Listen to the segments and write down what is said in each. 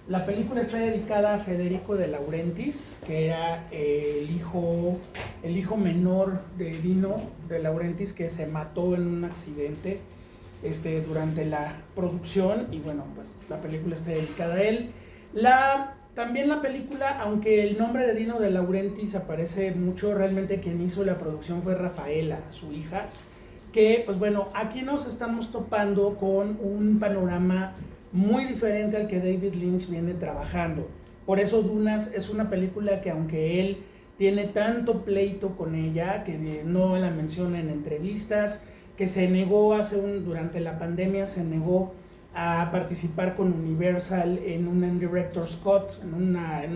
La película está dedicada a Federico de Laurentiis, que era el hijo menor de Dino de Laurentiis, que se mató en un accidente durante la producción, y bueno, pues la película está dedicada a él. También la película, aunque el nombre de Dino de Laurentiis aparece mucho, realmente quien hizo la producción fue Rafaela, su hija, que pues bueno, aquí nos estamos topando con un panorama muy diferente al que David Lynch viene trabajando. Por eso Dunas es una película que, aunque él tiene tanto pleito con ella, que no la menciona en entrevistas, que se negó durante la pandemia, se negó a participar con Universal en un Director's Cut, en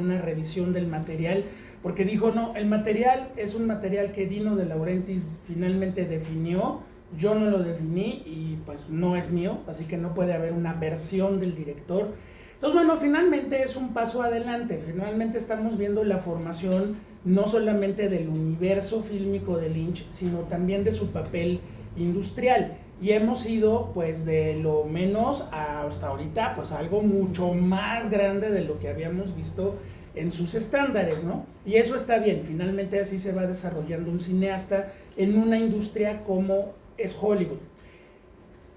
una revisión del material, porque dijo, no, el material es un material que Dino de Laurentiis finalmente definió, yo no lo definí y pues no es mío, así que no puede haber una versión del director. Entonces, bueno, finalmente es un paso adelante, finalmente estamos viendo la formación no solamente del universo fílmico de Lynch, sino también de su papel industrial, y hemos ido pues de lo menos hasta ahorita pues algo mucho más grande de lo que habíamos visto en sus estándares, ¿no? Y eso está bien, finalmente así se va desarrollando un cineasta en una industria como es Hollywood.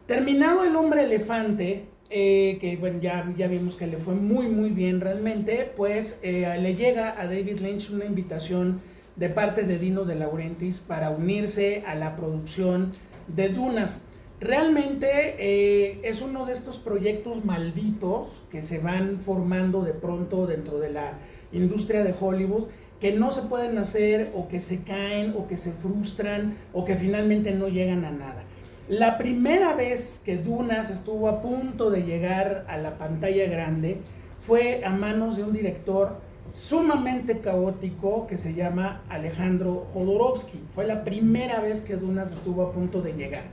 Terminado El Hombre Elefante, que bueno, ya vimos que le fue muy muy bien realmente, pues le llega a David Lynch una invitación de parte de Dino de Laurentiis para unirse a la producción de Dunas. Realmente es uno de estos proyectos malditos que se van formando de pronto dentro de la industria de Hollywood, que no se pueden hacer, o que se caen, o que se frustran, o que finalmente no llegan a nada. La primera vez que Dunas estuvo a punto de llegar a la pantalla grande fue a manos de un director sumamente caótico que se llama Alejandro Jodorowsky. Fue la primera vez que Dunas estuvo a punto de llegar.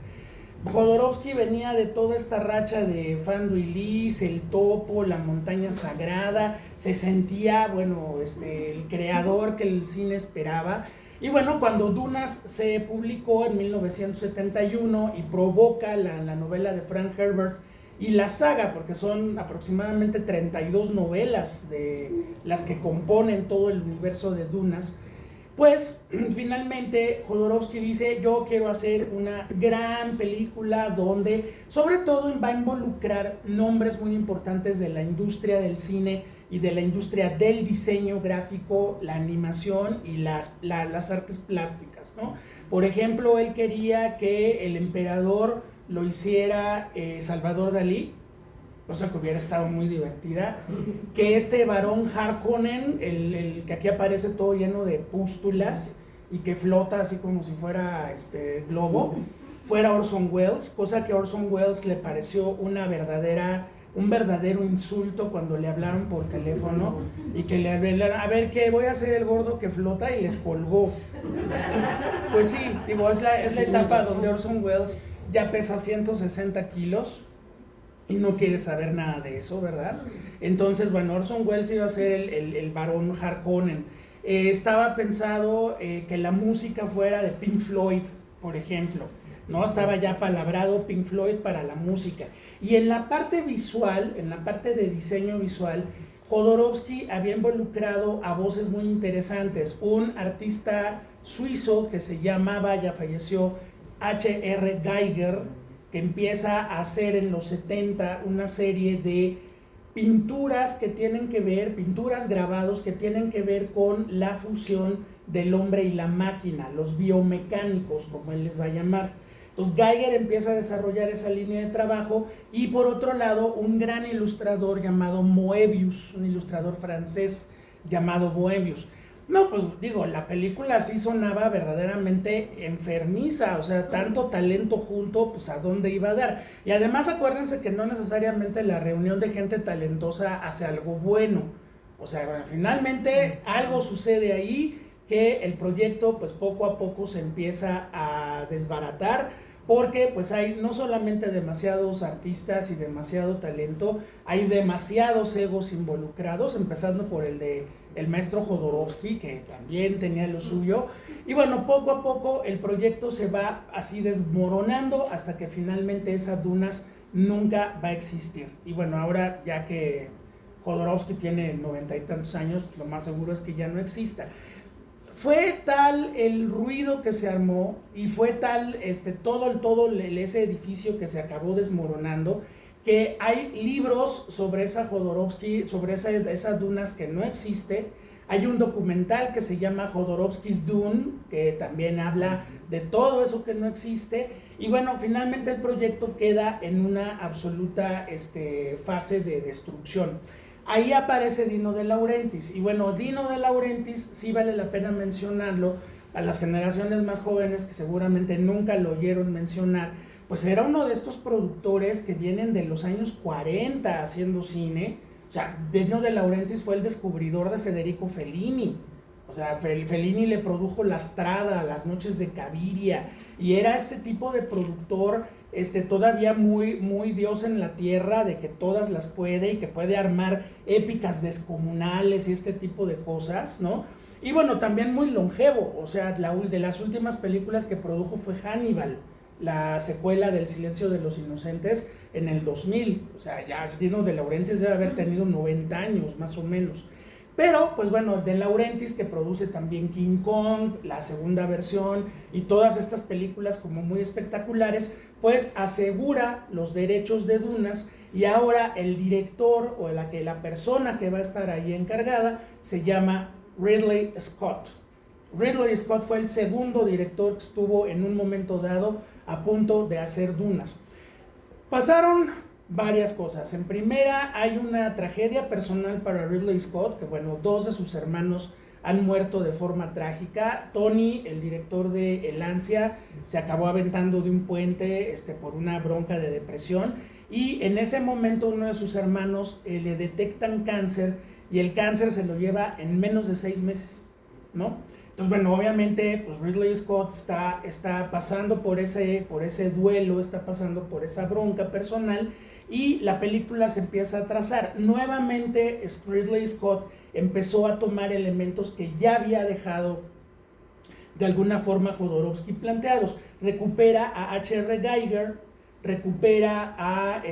Jodorowsky venía de toda esta racha de Fanduilis, El Topo, La Montaña Sagrada, se sentía, bueno, el creador que el cine esperaba. Y bueno, cuando Dunas se publicó en 1971 y provoca la novela de Frank Herbert y la saga, porque son aproximadamente 32 novelas de las que componen todo el universo de Dunas, pues finalmente Jodorowsky dice, yo quiero hacer una gran película donde sobre todo va a involucrar nombres muy importantes de la industria del cine y de la industria del diseño gráfico, la animación y las artes plásticas, ¿no? Por ejemplo, él quería que el emperador lo hiciera Salvador Dalí, cosa que hubiera estado muy divertida, que este varón Harkonnen, el que aquí aparece todo lleno de pústulas y que flota así como si fuera globo, fuera Orson Welles, cosa que a Orson Welles le pareció un verdadero insulto cuando le hablaron por teléfono y que le hablaron, a ver, ¿qué? Voy a hacer el gordo que flota, y les colgó. Pues sí, digo, es la etapa donde Orson Welles ya pesa 160 kilos y no quiere saber nada de eso, ¿verdad? Entonces, bueno, Orson Welles iba a ser el varón Harkonnen. Estaba pensado que la música fuera de Pink Floyd, por ejemplo, ¿no? Estaba ya palabrado Pink Floyd para la música. Y en la parte visual, en la parte de diseño visual, Jodorowsky había involucrado a voces muy interesantes. Un artista suizo que se llamaba, ya falleció, H.R. Geiger, que empieza a hacer en los 70 una serie de pinturas que tienen que ver, pinturas grabados que tienen que ver con la fusión del hombre y la máquina, los biomecánicos, como él les va a llamar. Entonces Geiger empieza a desarrollar esa línea de trabajo, y por otro lado un gran ilustrador llamado Moebius, un ilustrador francés llamado Moebius. No, pues digo, la película sí sonaba verdaderamente enfermiza, o sea, tanto talento junto, pues a dónde iba a dar. Y además acuérdense que no necesariamente la reunión de gente talentosa hace algo bueno. O sea, bueno, finalmente algo sucede ahí, que el proyecto pues poco a poco se empieza a desbaratar, porque pues hay no solamente demasiados artistas y demasiado talento, hay demasiados egos involucrados, empezando por el maestro Jodorowsky, que también tenía lo suyo, y bueno, poco a poco el proyecto se va así desmoronando hasta que finalmente esa Dunas nunca va a existir. Y bueno, ahora ya que Jodorowsky tiene 90 y tantos años, lo más seguro es que ya no exista. Fue tal el ruido que se armó y fue tal todo ese edificio que se acabó desmoronando, que hay libros sobre esa Jodorowsky, sobre esa Dunas que no existe. Hay un documental que se llama Jodorowsky's Dune, que también habla de todo eso que no existe. Y bueno, finalmente el proyecto queda en una absoluta fase de destrucción. Ahí aparece Dino De Laurentiis. Y bueno, Dino De Laurentiis sí vale la pena mencionarlo a las generaciones más jóvenes que seguramente nunca lo oyeron mencionar. Pues era uno de estos productores que vienen de los años 40 haciendo cine. O sea, Dino De Laurentiis fue el descubridor de Federico Fellini. O sea, Fellini le produjo La Strada, Las Noches de Caviria, y era este tipo de productor todavía muy Dios en la tierra, de que todas las puede y que puede armar épicas descomunales y este tipo de cosas, ¿no? Y bueno, también muy longevo. O sea, de las últimas películas que produjo fue Hannibal, la secuela del Silencio de los Inocentes, en el 2000. O sea, ya Dino De Laurentiis debe haber tenido 90 años más o menos. Pero, pues bueno, De Laurentiis, que produce también King Kong, la segunda versión, y todas estas películas como muy espectaculares, pues asegura los derechos de Dunas, y ahora el director o la persona que va a estar ahí encargada se llama Ridley Scott. Ridley Scott fue el segundo director que estuvo en un momento dado a punto de hacer Dunas. Pasaron varias cosas. En primera, hay una tragedia personal para Ridley Scott, que bueno, 2 de sus hermanos han muerto de forma trágica. Tony, el director de El Ansia, se acabó aventando de un puente por una bronca de depresión, y en ese momento uno de sus hermanos le detectan cáncer, y el cáncer se lo lleva en menos de 6 meses, ¿no? Entonces, bueno, obviamente, pues Ridley Scott está pasando por ese duelo, está pasando por esa bronca personal, y la película se empieza a trazar. Nuevamente, Ridley Scott empezó a tomar elementos que ya había dejado de alguna forma Jodorowsky planteados. Recupera a H.R. Giger, recupera a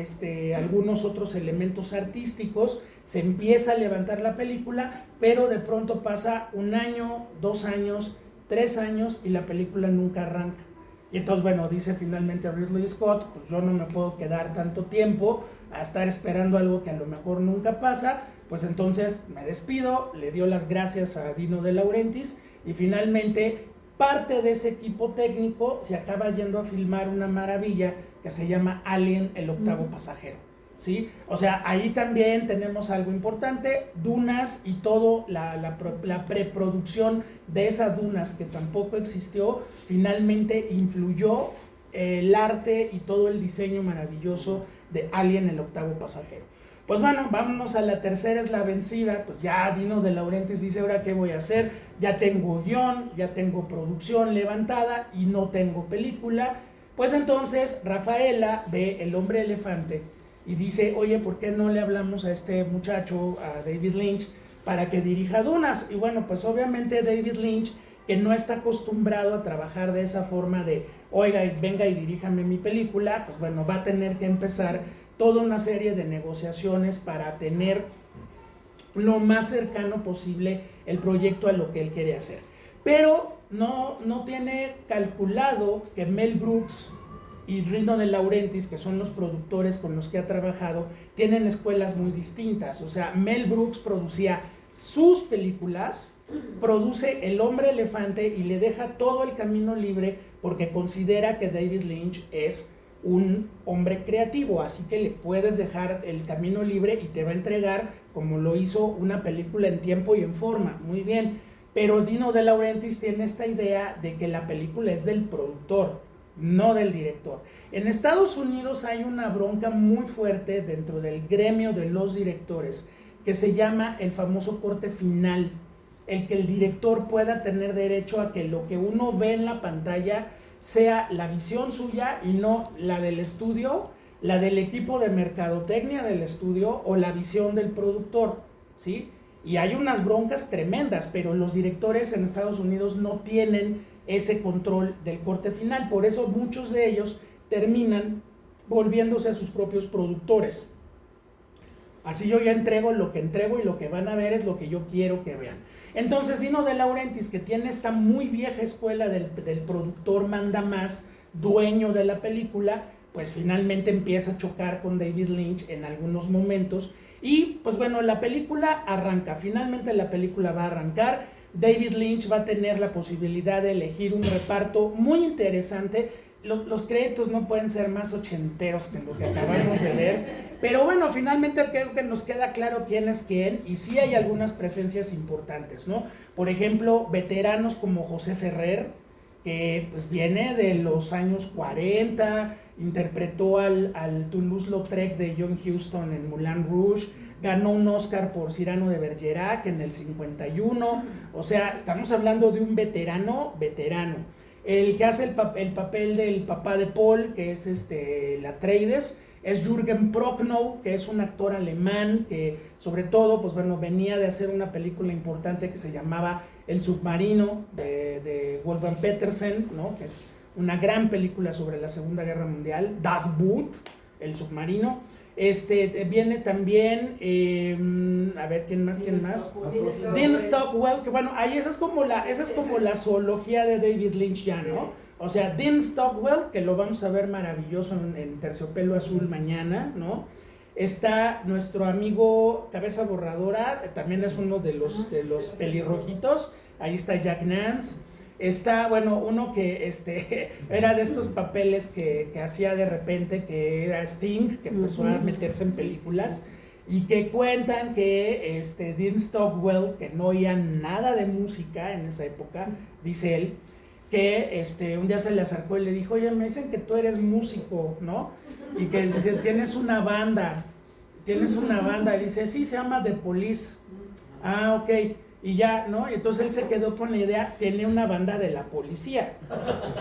algunos otros elementos artísticos, se empieza a levantar la película, pero de pronto pasa 1 año, 2 años, 3 años y la película nunca arranca. Y entonces, bueno, dice finalmente Ridley Scott, pues yo no me puedo quedar tanto tiempo a estar esperando algo que a lo mejor nunca pasa, pues entonces me despido. Le dio las gracias a Dino De Laurentiis, y finalmente parte de ese equipo técnico se acaba yendo a filmar una maravilla que se llama Alien, el octavo pasajero, ¿sí? O sea, ahí también tenemos algo importante. Dunas y todo la preproducción de esa Dunas, que tampoco existió, finalmente influyó el arte y todo el diseño maravilloso de Alien, el octavo pasajero. Pues bueno, vámonos a la tercera, es la vencida. Pues ya Dino De Laurentiis dice, ¿ahora qué voy a hacer? Ya tengo guión, ya tengo producción levantada y no tengo película. Pues entonces Rafaela ve El Hombre Elefante y dice, oye, ¿por qué no le hablamos a este muchacho, a David Lynch, para que dirija Dunas? Y bueno, pues obviamente David Lynch, que no está acostumbrado a trabajar de esa forma de, oiga, venga y diríjame mi película, pues bueno, va a tener que empezar toda una serie de negociaciones para tener lo más cercano posible el proyecto a lo que él quiere hacer. Pero no tiene calculado que Mel Brooks y Dino De Laurentiis, que son los productores con los que ha trabajado, tienen escuelas muy distintas. O sea, Mel Brooks producía sus películas, produce El Hombre Elefante y le deja todo el camino libre porque considera que David Lynch es un hombre creativo, así que le puedes dejar el camino libre y te va a entregar, como lo hizo, una película en tiempo y en forma. Muy bien, pero Dino De Laurentiis tiene esta idea de que la película es del productor, no del director. En Estados Unidos hay una bronca muy fuerte dentro del gremio de los directores que se llama el famoso corte final, el que el director pueda tener derecho a que lo que uno ve en la pantalla sea la visión suya y no la del estudio, la del equipo de mercadotecnia del estudio o la visión del productor, ¿sí? Y hay unas broncas tremendas, pero los directores en Estados Unidos no tienen ese control del corte final. Por eso muchos de ellos terminan volviéndose a sus propios productores. Así yo ya entrego lo que entrego y lo que van a ver es lo que yo quiero que vean. Entonces Dino De Laurentiis, que tiene esta muy vieja escuela del productor manda más, dueño de la película, pues finalmente empieza a chocar con David Lynch en algunos momentos. Y pues bueno, la película arranca, finalmente la película va a arrancar. David Lynch va a tener la posibilidad de elegir un reparto muy interesante. Los créditos no pueden ser más ochenteros que lo que acabamos de ver, pero bueno, finalmente creo que nos queda claro quién es quién, y sí hay algunas presencias importantes, ¿no? Por ejemplo, veteranos como José Ferrer, que pues viene de los años 40, interpretó al Toulouse-Lautrec de John Huston en Moulin Rouge, ganó un Oscar por Cyrano de Bergerac en el 51, o sea, estamos hablando de un veterano. El que hace el papel del papá de Paul, que es Atreides, es Jürgen Prochnow, que es un actor alemán que sobre todo, pues bueno, venía de hacer una película importante que se llamaba El submarino de Wolfgang Petersen, ¿no? Que es una gran película sobre la Segunda Guerra Mundial, Das Boot, El submarino. Viene también, a ver, ¿quién más? Dean Stockwell, que bueno, ahí esa es como la zoología de David Lynch ya, ¿no? O sea, Dean Stockwell, que lo vamos a ver maravilloso en Terciopelo Azul mañana, ¿no? Está nuestro amigo Cabeza Borradora, también es uno de los pelirrojitos, ahí está Jack Nance. Está, bueno, uno que era de estos papeles que hacía de repente, que era Sting, que empezó a meterse en películas, y que cuentan que Dean Stockwell, que no oía nada de música en esa época, dice él, que un día se le acercó y le dijo, oye, me dicen que tú eres músico, ¿no? Y que dice, tienes una banda, y dice, sí, se llama The Police. Ah, ok. Y ya, ¿no? Entonces él se quedó con la idea, tiene una banda de la policía.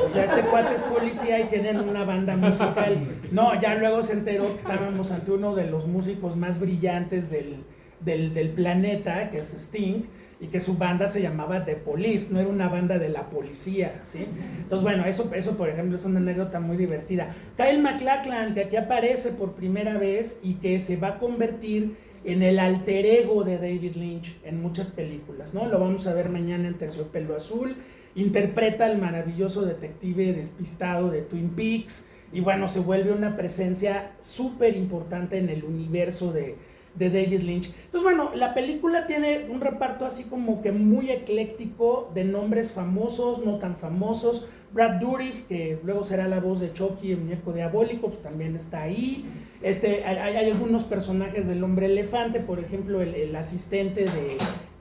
O sea, este cuate es policía y tienen una banda musical. No, ya luego se enteró que estábamos ante uno de los músicos más brillantes del planeta, que es Sting, y que su banda se llamaba The Police, no era una banda de la policía, ¿sí? Entonces, bueno, eso por ejemplo es una anécdota muy divertida. Kyle MacLachlan, que aquí aparece por primera vez y que se va a convertir en el alter ego de David Lynch en muchas películas, ¿no? Lo vamos a ver mañana en Terciopelo Azul. Interpreta al maravilloso detective despistado de Twin Peaks y bueno, se vuelve una presencia súper importante en el universo de David Lynch. Entonces, bueno, la película tiene un reparto así como que muy ecléctico de nombres famosos, no tan famosos. Brad Dourif, que luego será la voz de Chucky, el muñeco diabólico, pues también está ahí. Hay algunos personajes del Hombre Elefante, por ejemplo, el asistente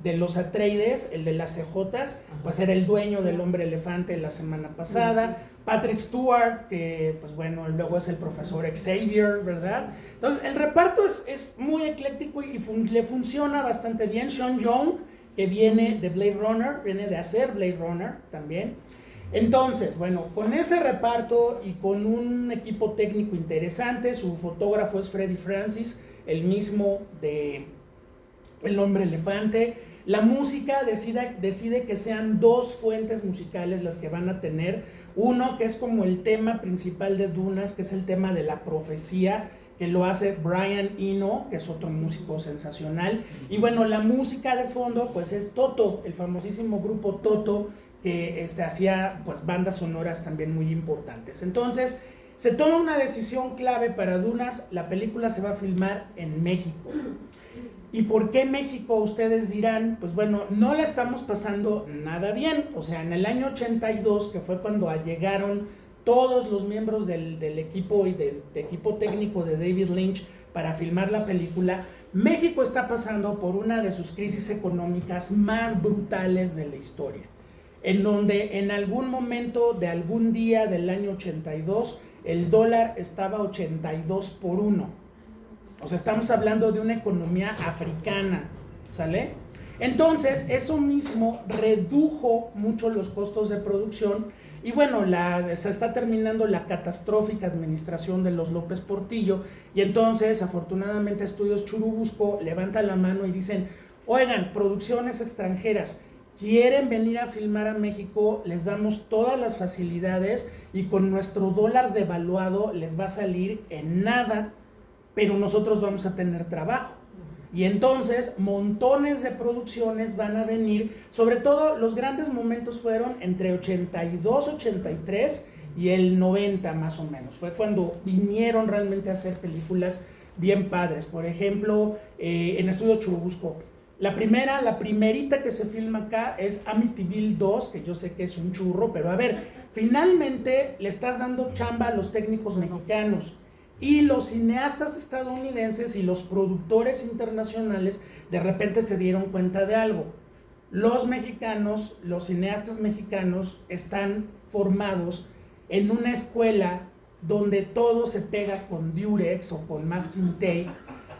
de los Atreides, el de las CJs, pues era el dueño del Hombre Elefante la semana pasada. Patrick Stewart, que pues bueno, luego es el profesor Xavier, ¿verdad? Entonces el reparto es muy ecléctico y le funciona bastante bien. Sean Young, que viene de Blade Runner, viene de hacer Blade Runner también. Entonces, bueno, con ese reparto y con un equipo técnico interesante, su fotógrafo es Freddie Francis, el mismo de El Hombre Elefante. La música decide que sean dos fuentes musicales las que van a tener. Uno que es como el tema principal de Dunas, que es el tema de la profecía, que lo hace Brian Eno, que es otro músico sensacional. Y bueno, la música de fondo pues es Toto, el famosísimo grupo Toto, que hacía pues bandas sonoras también muy importantes. Entonces se toma una decisión clave para Dunas. La película se va a filmar en México. ¿Y por qué México? Ustedes dirán, pues bueno, no la estamos pasando nada bien. O sea, en el año 82, que fue cuando llegaron todos los miembros del equipo y del equipo técnico de David Lynch para filmar la película, México está pasando por una de sus crisis económicas más brutales de la historia, en donde en algún momento de algún día del año 82, el dólar estaba 82 por 1. O sea, estamos hablando de una economía africana, ¿sale? Entonces, eso mismo redujo mucho los costos de producción y bueno, se está terminando la catastrófica administración de los López Portillo y entonces, afortunadamente, Estudios Churubusco levanta la mano y dicen, oigan, producciones extranjeras, ¿quieren venir a filmar a México? Les damos todas las facilidades y con nuestro dólar devaluado les va a salir en nada, pero nosotros vamos a tener trabajo. Y entonces montones de producciones van a venir, sobre todo los grandes momentos fueron entre 82, 83 y el 90 más o menos. Fue cuando vinieron realmente a hacer películas bien padres. Por ejemplo, en Estudios Churubusco, la primerita que se filma acá es Amityville 2, que yo sé que es un churro, pero a ver, finalmente le estás dando chamba a los técnicos mexicanos. Y los cineastas estadounidenses y los productores internacionales de repente se dieron cuenta de algo. Los mexicanos, los cineastas mexicanos están formados en una escuela donde todo se pega con Durex o con masking tape,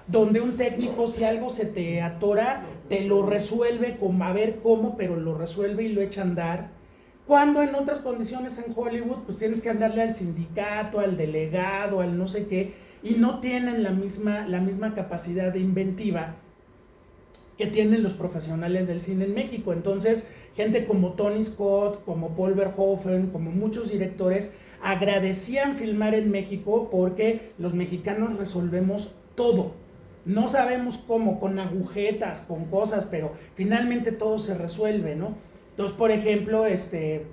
donde un técnico, si algo se te atora, te lo resuelve como a ver cómo, pero lo resuelve y lo echa a andar. Cuando en otras condiciones en Hollywood, pues tienes que andarle al sindicato, al delegado, al no sé qué, y no tienen la misma capacidad de inventiva que tienen los profesionales del cine en México. Entonces, gente como Tony Scott, como Paul Verhoeven, como muchos directores, agradecían filmar en México porque los mexicanos resolvemos todo. No sabemos cómo, con agujetas, con cosas, pero finalmente todo se resuelve, ¿no? Entonces, por ejemplo, se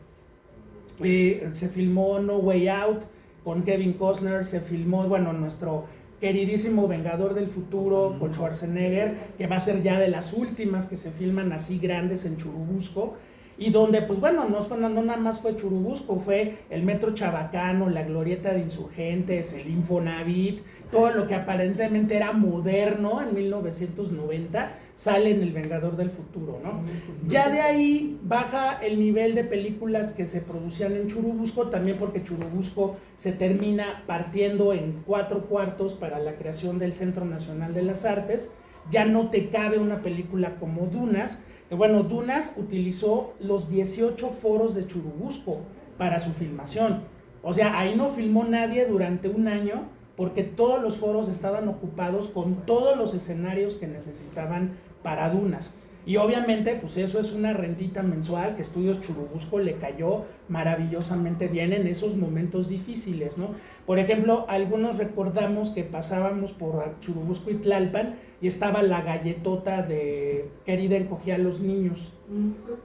filmó No Way Out con Kevin Costner, se filmó, bueno, nuestro queridísimo Vengador del Futuro con Schwarzenegger, que va a ser ya de las últimas que se filman así grandes en Churubusco, y donde, pues bueno, no nada más fue Churubusco, fue el Metro Chabacano, la Glorieta de Insurgentes, el Infonavit, todo lo que aparentemente era moderno en 1990, sale en El Vengador del Futuro, ¿no? Ya de ahí baja el nivel de películas que se producían en Churubusco, también porque Churubusco se termina partiendo en 4 cuartos para la creación del Centro Nacional de las Artes. Ya no te cabe una película como Dunas, que bueno, Dunas utilizó los 18 foros de Churubusco para su filmación. O sea, ahí no filmó nadie durante un año porque todos los foros estaban ocupados con todos los escenarios que necesitaban para Dunas. Y obviamente, pues eso es una rentita mensual que Estudios Churubusco le cayó maravillosamente bien en esos momentos difíciles, ¿no? Por ejemplo, algunos recordamos que pasábamos por Churubusco y Tlalpan y estaba la galletota de Querida encogía a los niños,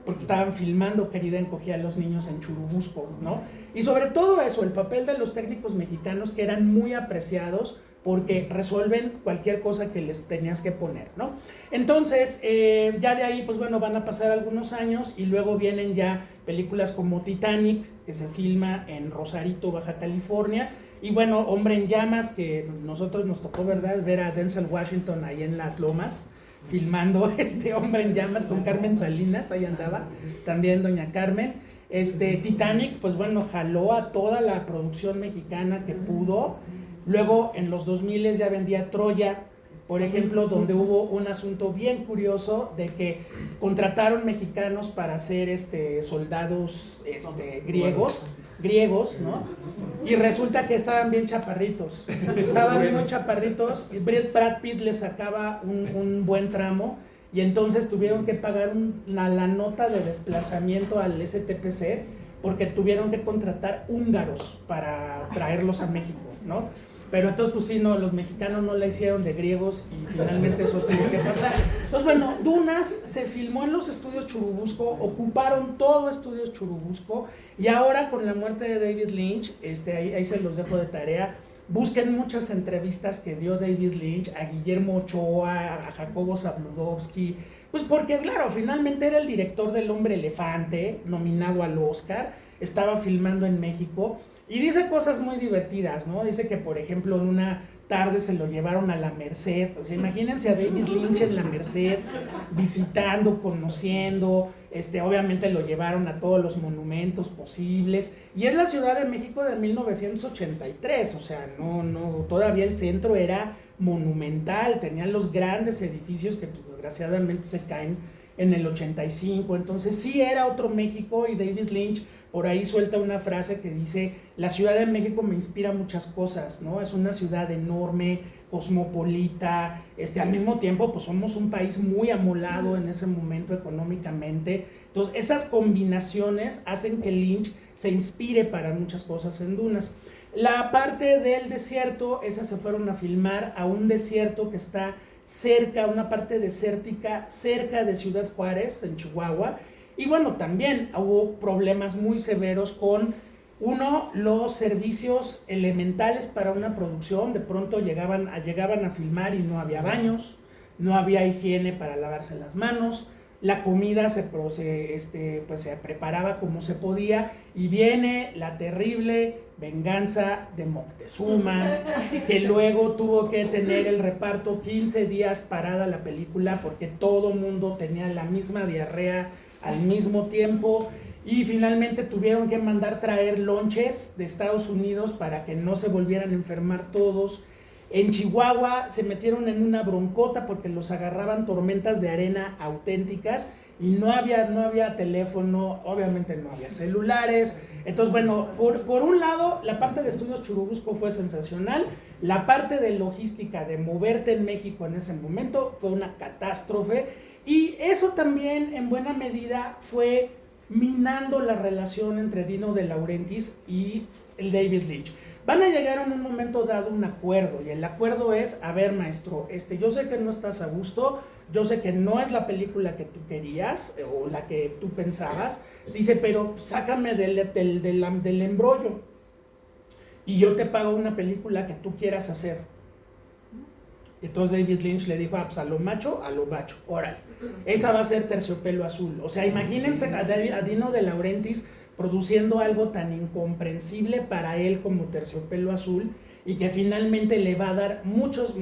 porque estaban filmando Querida encogía a los niños en Churubusco, ¿no? Y sobre todo eso, el papel de los técnicos mexicanos que eran muy apreciados porque resuelven cualquier cosa que les tenías que poner, ¿no? Entonces, ya de ahí, pues bueno, van a pasar algunos años y luego vienen ya películas como Titanic, que se filma en Rosarito, Baja California, y bueno, Hombre en Llamas, que nosotros nos tocó, ¿verdad?, ver a Denzel Washington ahí en Las Lomas, filmando Hombre en Llamas con Carmen Salinas, ahí andaba, también doña Carmen. Titanic, pues bueno, jaló a toda la producción mexicana que pudo. Luego en los 2000 ya vendía Troya, por ejemplo, donde hubo un asunto bien curioso de que contrataron mexicanos para ser soldados griegos, ¿no? Y resulta que estaban bien chaparritos, muy chaparritos, y Brad Pitt les sacaba un buen tramo, y entonces tuvieron que pagar la nota de desplazamiento al STPC porque tuvieron que contratar húngaros para traerlos a México, ¿no? Pero entonces, pues sí, no, los mexicanos no la hicieron de griegos y finalmente eso tuvo que pasar. Entonces, bueno, Dunas se filmó en los estudios Churubusco, ocuparon todo estudios Churubusco, y ahora con la muerte de David Lynch, ahí se los dejo de tarea, busquen muchas entrevistas que dio David Lynch a Guillermo Ochoa, a Jacobo Zabludovsky, pues porque claro, finalmente era el director del Hombre Elefante, nominado al Oscar, estaba filmando en México, y dice cosas muy divertidas, ¿no? Dice que, por ejemplo, en una tarde se lo llevaron a la Merced. O sea, imagínense a David Lynch en la Merced, visitando, conociendo. Obviamente lo llevaron a todos los monumentos posibles. Y es la Ciudad de México de 1983. O sea, todavía el centro era monumental. Tenían los grandes edificios que, pues, desgraciadamente se caen en el 85. Entonces sí era otro México, y David Lynch por ahí suelta una frase que dice: la Ciudad de México me inspira muchas cosas, ¿no? Es una ciudad enorme, cosmopolita, al mismo tiempo pues somos un país muy amolado en ese momento económicamente. Entonces esas combinaciones hacen que Lynch se inspire para muchas cosas en Dunas. La parte del desierto, esas se fueron a filmar a un desierto que está cerca, una parte desértica, cerca de Ciudad Juárez, en Chihuahua. Y bueno, también hubo problemas muy severos con, uno, los servicios elementales para una producción. De pronto llegaban a filmar y no había baños, no había higiene para lavarse las manos, la comida se preparaba como se podía, y viene la terrible venganza de Moctezuma, que luego tuvo que tener el reparto 15 días parada la película porque todo mundo tenía la misma diarrea al mismo tiempo, y finalmente tuvieron que mandar traer lonches de Estados Unidos para que no se volvieran a enfermar todos. En Chihuahua se metieron en una broncota porque los agarraban tormentas de arena auténticas y no había teléfono, obviamente no había celulares. Entonces, bueno, por un lado, la parte de Estudios Churubusco fue sensacional. La parte de logística, de moverte en México en ese momento, fue una catástrofe. Y eso también, en buena medida, fue minando la relación entre Dino De Laurentiis y el David Lynch. Van a llegar en un momento dado un acuerdo, y el acuerdo es, a ver, maestro, yo sé que no estás a gusto, yo sé que no es la película que tú querías o la que tú pensabas, dice, pero sácame del embrollo y yo te pago una película que tú quieras hacer. Entonces David Lynch le dijo, pues a lo macho, órale, esa va a ser Terciopelo Azul. O sea, imagínense a Dino De Laurentiis produciendo algo tan incomprensible para él como Terciopelo Azul, y que finalmente le va a dar muchas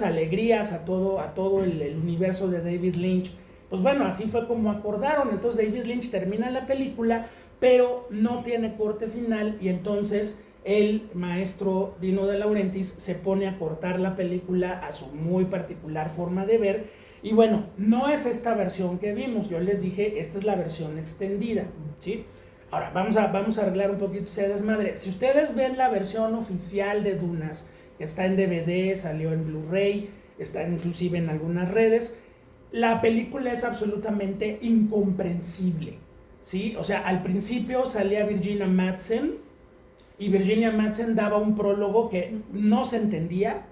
alegrías a todo el universo de David Lynch. Pues bueno, así fue como acordaron. Entonces David Lynch termina la película, pero no tiene corte final, y entonces el maestro Dino De Laurentiis se pone a cortar la película a su muy particular forma de ver. Y bueno, no es esta versión que vimos, yo les dije, esta es la versión extendida, ¿sí? Ahora, vamos a arreglar un poquito ese desmadre. Si ustedes ven la versión oficial de Dunas, que está en DVD, salió en Blu-ray, está inclusive en algunas redes, la película es absolutamente incomprensible, ¿sí? O sea, al principio salía Virginia Madsen, y Virginia Madsen daba un prólogo que no se entendía,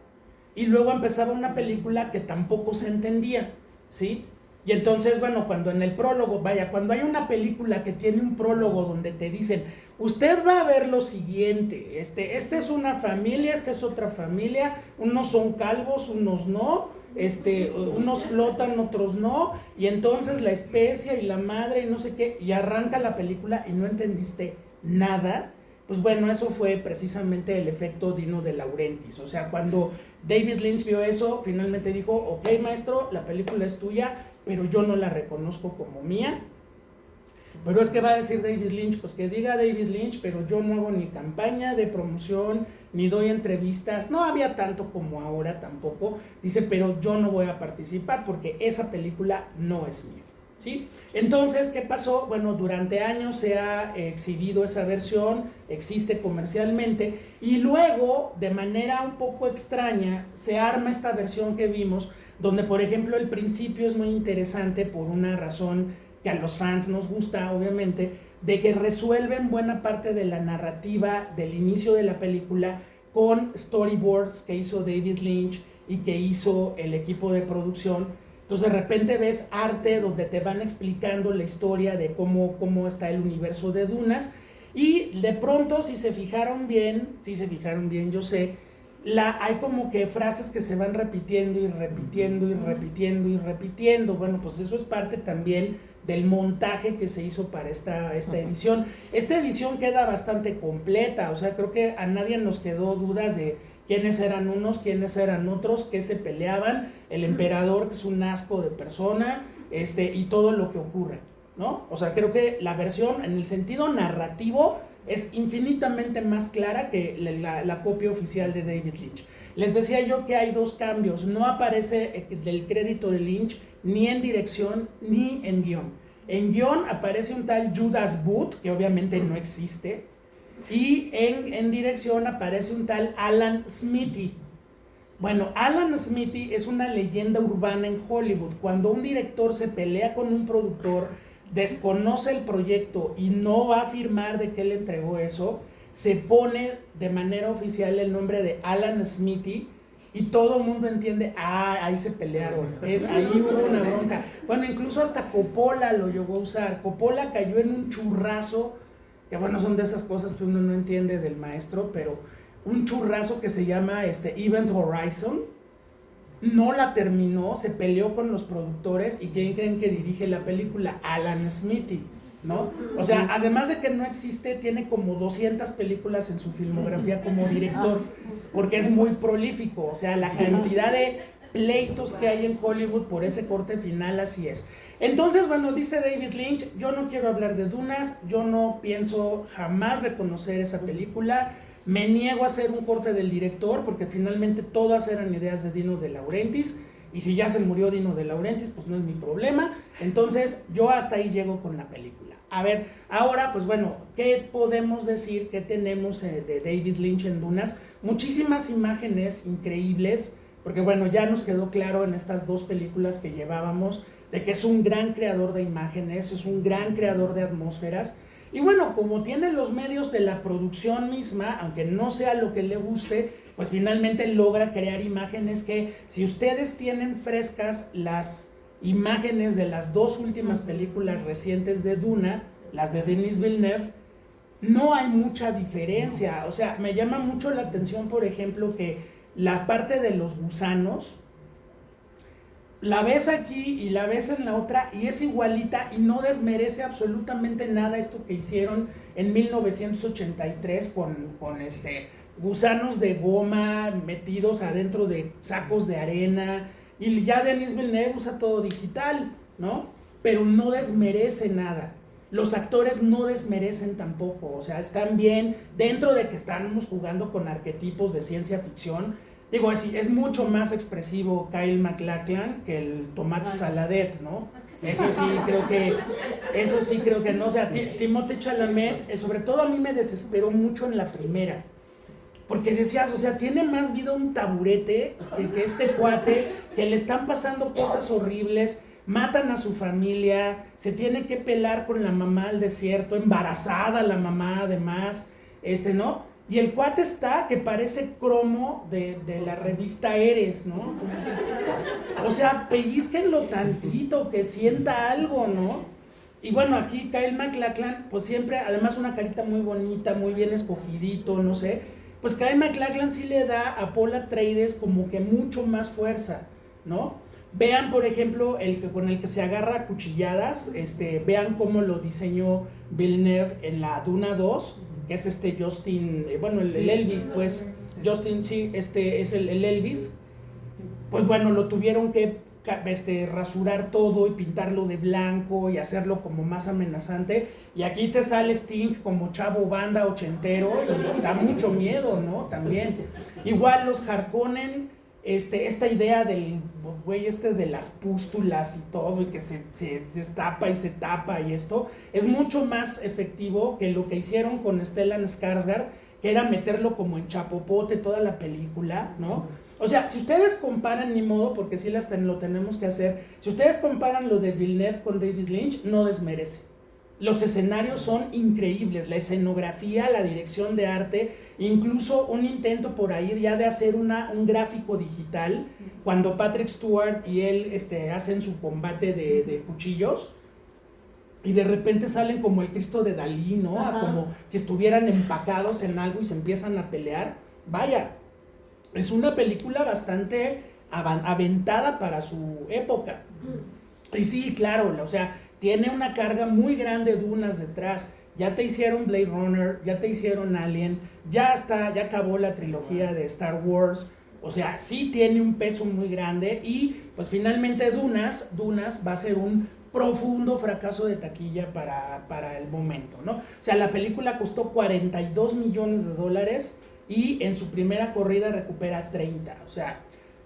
y luego empezaba una película que tampoco se entendía, ¿sí? Y entonces, bueno, cuando en el prólogo, cuando hay una película que tiene un prólogo donde te dicen, usted va a ver lo siguiente, esta es una familia, esta es otra familia, unos son calvos, unos no, unos flotan, otros no, y entonces la especie y la madre y no sé qué, y arranca la película y no entendiste nada. Pues bueno, eso fue precisamente el efecto Dino De Laurentiis. O sea, cuando David Lynch vio eso, finalmente dijo, ok, maestro, la película es tuya, pero yo no la reconozco como mía. Pero es que va a decir David Lynch, pues que diga David Lynch, pero yo no hago ni campaña de promoción, ni doy entrevistas. No había tanto como ahora tampoco. Dice, pero yo no voy a participar porque esa película no es mía, ¿sí? Entonces, ¿qué pasó? Bueno, durante años se ha exhibido esa versión, existe comercialmente, y luego, de manera un poco extraña, se arma esta versión que vimos, donde, por ejemplo, el principio es muy interesante por una razón que a los fans nos gusta, obviamente, de que resuelven buena parte de la narrativa del inicio de la película con storyboards que hizo David Lynch y que hizo el equipo de producción. Entonces de repente ves arte donde te van explicando la historia de cómo está el universo de Dunas, y de pronto, si se fijaron bien, yo sé, hay como que frases que se van repitiendo y repitiendo y repitiendo y repitiendo. Bueno, pues eso es parte también del montaje que se hizo para esta edición. Esta edición queda bastante completa, o sea, creo que a nadie nos quedó dudas de quiénes eran unos, quiénes eran otros, qué se peleaban, el emperador, que es un asco de persona, y todo lo que ocurre, ¿no? O sea, creo que la versión en el sentido narrativo es infinitamente más clara que la copia oficial de David Lynch. Les decía yo que hay dos cambios, no aparece del crédito de Lynch ni en dirección ni en guión. En guión aparece un tal Judas Booth, que obviamente no existe, y en dirección aparece un tal Alan Smithy. Bueno, Alan Smithy es una leyenda urbana en Hollywood. Cuando un director se pelea con un productor, desconoce el proyecto y no va a firmar de que le entregó eso, se pone de manera oficial el nombre de Alan Smithy, y todo el mundo entiende, ahí se pelearon, ahí hubo una bronca. Bueno, incluso hasta Coppola lo llegó a usar. Coppola cayó en un churrazo, que bueno, son de esas cosas que uno no entiende del maestro, pero un churrazo que se llama Event Horizon. No la terminó, se peleó con los productores, y ¿quién creen que dirige la película? Alan Smithy, ¿no? O sea, además de que no existe, tiene como 200 películas en su filmografía como director, porque es muy prolífico. O sea, la cantidad de pleitos que hay en Hollywood por ese corte final, así es. Entonces, bueno, dice David Lynch, yo no quiero hablar de Dunas, yo no pienso jamás reconocer esa película, me niego a hacer un corte del director, porque finalmente todas eran ideas de Dino De Laurentiis, y si ya se murió Dino De Laurentiis, pues no es mi problema. Entonces yo hasta ahí llego con la película. A ver, ahora pues bueno, ¿qué podemos decir que tenemos de David Lynch en Dunas? Muchísimas imágenes increíbles, porque bueno, ya nos quedó claro en estas dos películas que llevábamos de que es un gran creador de imágenes, es un gran creador de atmósferas. Y bueno, como tiene los medios de la producción misma, aunque no sea lo que le guste, pues finalmente logra crear imágenes que, si ustedes tienen frescas las imágenes de las dos últimas películas recientes de Duna, las de Denis Villeneuve, no hay mucha diferencia. O sea, me llama mucho la atención, por ejemplo, que la parte de los gusanos, la ves aquí y la ves en la otra y es igualita, y no desmerece absolutamente nada esto que hicieron en 1983 con gusanos de goma metidos adentro de sacos de arena, y ya Denis Villeneuve usa todo digital, ¿no? Pero no desmerece nada. Los actores no desmerecen tampoco, o sea, están bien dentro de que estamos jugando con arquetipos de ciencia ficción. Digo, es mucho más expresivo Kyle MacLachlan que el Tomate Saladet, ¿no? Eso sí creo que no. O sea, Timothée Chalamet, sobre todo a mí me desesperó mucho en la primera. Porque decías, o sea, tiene más vida un taburete que este cuate, que le están pasando cosas horribles, matan a su familia, se tiene que pelar con la mamá al desierto, embarazada la mamá además, ¿no? Y el cuate está que parece cromo de la revista Eres, ¿no? O sea, pellizquenlo tantito, que sienta algo, ¿no? Y bueno, aquí Kyle MacLachlan, pues siempre, además una carita muy bonita, muy bien escogidito, no sé. Pues Kyle MacLachlan sí le da a Paul Atreides como que mucho más fuerza, ¿no? Vean, por ejemplo, con el que se agarra a cuchilladas, vean cómo lo diseñó Villeneuve en la Duna 2, que es Justin, bueno, el Elvis, pues, Justin, sí, es el Elvis. Pues bueno, lo tuvieron que rasurar todo y pintarlo de blanco y hacerlo como más amenazante, y aquí te sale Sting como chavo banda ochentero y da mucho miedo, ¿no? También igual los Harkonnen, esta idea del güey de las pústulas y todo, y que se destapa y se tapa, y esto es mucho más efectivo que lo que hicieron con Stellan Skarsgård, que era meterlo como en chapopote toda la película, ¿no? O sea, si ustedes comparan, ni modo, porque sí lo tenemos que hacer, si ustedes comparan lo de Villeneuve con David Lynch, no desmerece. Los escenarios son increíbles, la escenografía, la dirección de arte, incluso un intento por ahí ya de hacer un gráfico digital, cuando Patrick Stewart y él hacen su combate de cuchillos, y de repente salen como el Cristo de Dalí, ¿no? Como si estuvieran empacados en algo y se empiezan a pelear. Vaya, es una película bastante aventada para su época. Y sí, claro, o sea, tiene una carga muy grande de Dunas detrás. Ya te hicieron Blade Runner, ya te hicieron Alien, ya acabó la trilogía de Star Wars. O sea, sí tiene un peso muy grande, y pues finalmente Dunas va a ser un profundo fracaso de taquilla para el momento, ¿no? O sea, la película costó 42 millones de dólares y en su primera corrida recupera 30. O sea,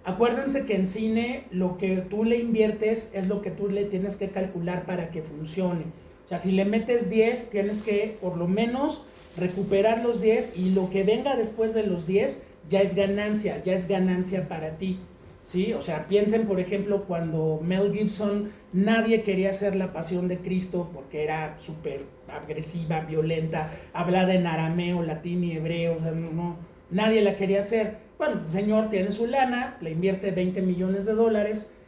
acuérdense que en cine lo que tú le inviertes es lo que tú le tienes que calcular para que funcione. O sea, si le metes 10, tienes que por lo menos recuperar los 10, y lo que venga después de los 10 ya es ganancia para ti, ¿sí? O sea, piensen, por ejemplo, cuando Mel Gibson, nadie quería hacer La Pasión de Cristo porque era súper agresiva, violenta, hablada en arameo, latín y hebreo, o sea, nadie la quería hacer. Bueno, el señor tiene su lana, le invierte $20 millones,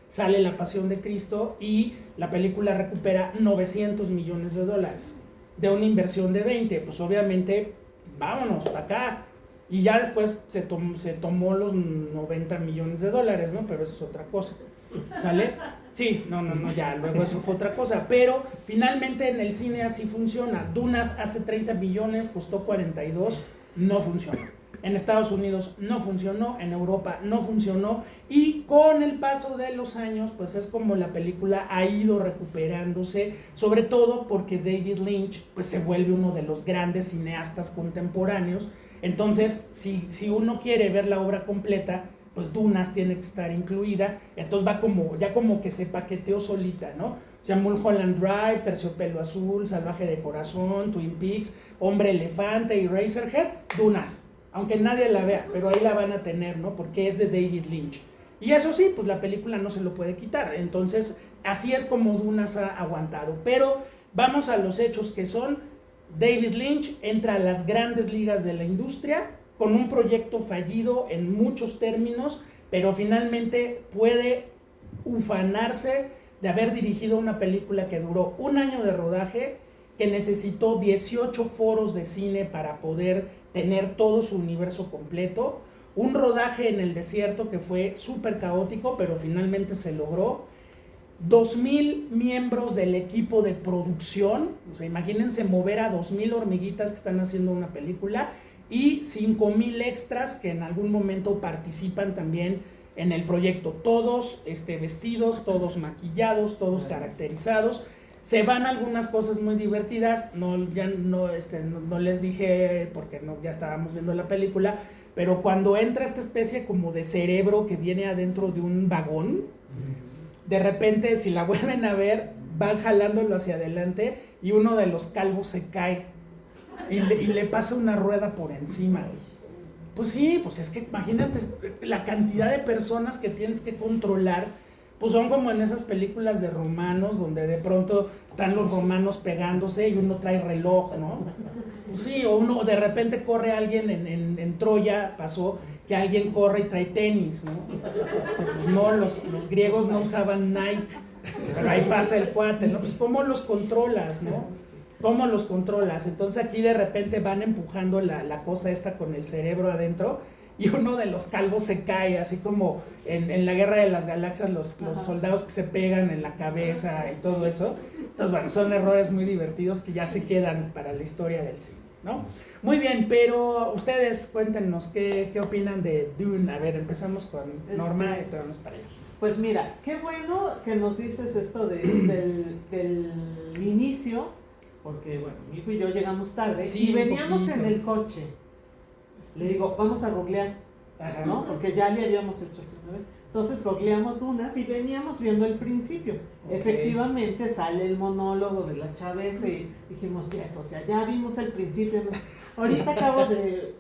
sale La Pasión de Cristo y la película recupera $900 millones de una inversión de 20. Pues obviamente, vámonos para acá. Y ya después se tomó los $90 millones, ¿no? Pero eso es otra cosa. ¿Sale? Sí, no, ya, luego eso fue otra cosa. Pero finalmente en el cine así funciona. Dunas hace 30 millones, costó 42, no funcionó. En Estados Unidos no funcionó, en Europa no funcionó, y con el paso de los años, pues es como la película ha ido recuperándose, sobre todo porque David Lynch pues se vuelve uno de los grandes cineastas contemporáneos. Entonces, si uno quiere ver la obra completa, pues Dunas tiene que estar incluida, entonces va como que se paqueteó solita, ¿no? O sea, Mulholland Drive, Terciopelo Azul, Salvaje de Corazón, Twin Peaks, Hombre Elefante y Eraserhead, Dunas. Aunque nadie la vea, pero ahí la van a tener, ¿no? Porque es de David Lynch. Y eso sí, pues la película no se lo puede quitar. Entonces, así es como Dunas ha aguantado. Pero vamos a los hechos que son: David Lynch entra a las grandes ligas de la industria con un proyecto fallido en muchos términos, pero finalmente puede ufanarse de haber dirigido una película que duró 1 año de rodaje, que necesitó 18 foros de cine para poder tener todo su universo completo, un rodaje en el desierto que fue súper caótico, pero finalmente se logró, 2,000 miembros del equipo de producción, o sea, imagínense mover a 2,000 hormiguitas que están haciendo una película, y 5,000 extras que en algún momento participan también en el proyecto, todos vestidos, todos maquillados, todos caracterizados. Se van algunas cosas muy divertidas, no les dije porque ya estábamos viendo la película, pero cuando entra esta especie como de cerebro que viene adentro de un vagón, de repente, si la vuelven a ver, van jalándolo hacia adelante y uno de los calvos se cae y le pasa una rueda por encima. Pues sí, pues es que imagínate la cantidad de personas que tienes que controlar. Pues son como en esas películas de romanos donde de pronto están los romanos pegándose y uno trae reloj, ¿no? Pues sí, o uno de repente corre alguien en Troya, pasó que alguien corre y trae tenis, ¿no? O sea, pues no, los griegos no usaban Nike, pero ahí pasa el cuate, ¿no? Pues ¿cómo los controlas, no? ¿Cómo los controlas? Entonces aquí de repente van empujando la cosa esta con el cerebro adentro, y uno de los calvos se cae, así como en la Guerra de las Galaxias, los soldados que se pegan en la cabeza y todo eso. Entonces, bueno, son errores muy divertidos que ya se quedan para la historia del cine, ¿no? Muy bien, pero ustedes cuéntenos qué opinan de Dune. A ver, empezamos con Norma y te vamos para allá. Pues mira, qué bueno que nos dices esto del inicio, porque bueno, mi hijo y yo llegamos tarde, sí, y veníamos en el coche. Le digo, vamos a googlear, ¿no? Porque ya le habíamos hecho eso una vez. Entonces googleamos Dunas y veníamos viendo el principio. Okay. Efectivamente sale el monólogo de la chava y dijimos, yes, o sea, ya vimos el principio. Ahorita acabo de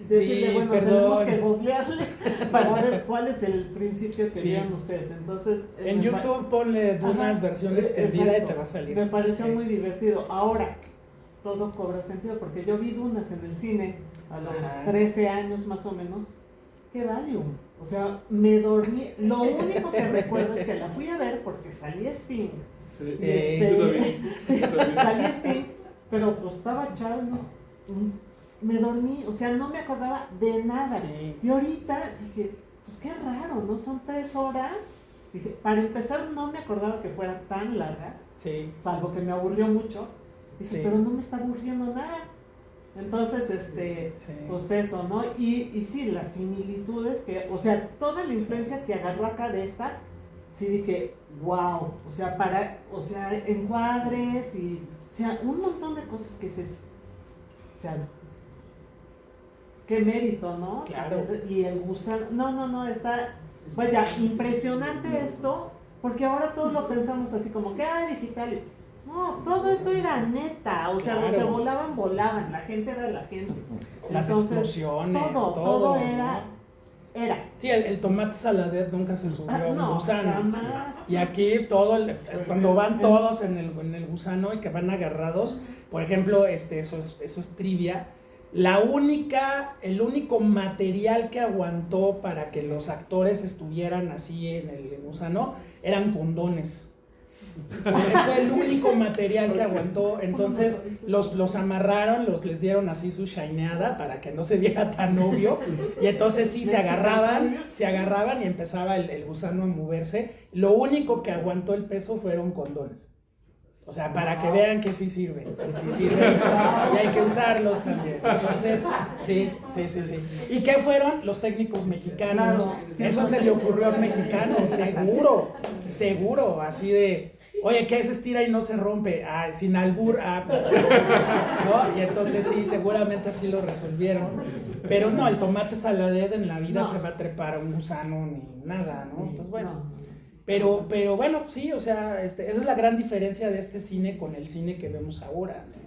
decirle, sí, bueno, tenemos que googlearle para ver cuál es el principio que vieron ustedes. Entonces, en YouTube ponle Dunas versión extendida, exacto, y te va a salir. Me pareció muy divertido. Ahora, todo cobra sentido, porque yo vi Dunas en el cine a los 13 años más o menos. ¡Qué Valium! O sea, me dormí. Lo único que recuerdo es que la fui a ver porque salía Sting. Sí, sí, salía Sting, pero pues estaba chavo, no sé, me dormí, o sea, no me acordaba de nada. Sí. Y ahorita dije, pues qué raro, ¿no? Son 3 horas. Dije, para empezar, no me acordaba que fuera tan larga, sí, salvo que me aburrió mucho. Dije, sí, pero no me está aburriendo nada. Entonces, sí, pues eso, ¿no? Y sí, las similitudes que, o sea, toda la influencia que agarró acá de esta, sí dije, wow, o sea, encuadres y, o sea, un montón de cosas que o sea, qué mérito, ¿no? Claro. Y el gusano, no, está, vaya, impresionante esto, porque ahora todos lo pensamos así como que, digital. No, todo eso era neta, o sea, claro, los que volaban, la gente era la gente. Las explosiones, todo era. Sí, el tomate saladet nunca se subió a un gusano. Jamás. Y aquí cuando van todos en el gusano y que van agarrados, por ejemplo, eso es trivia. El único material que aguantó para que los actores estuvieran así en el gusano eran condones. Fue el único material que aguantó. Entonces los amarraron, les dieron así su shineada para que no se viera tan obvio. Y entonces sí se agarraban y empezaba el gusano a moverse. Lo único que aguantó el peso fueron condones. O sea, para que vean que sí sirven, y hay que usarlos también. Entonces, sí. ¿Y qué fueron? Los técnicos mexicanos. Eso se le ocurrió al mexicano, seguro, así de, oye, ¿qué se estira y no se rompe? Ah, sin albur, pues, ¿no? Y entonces sí, seguramente así lo resolvieron. Pero no, el tomate Saladet en la vida se va a trepar a un gusano ni nada, ¿no? Pues bueno. Pero bueno, sí, o sea, esa es la gran diferencia de este cine con el cine que vemos ahora, ¿sí?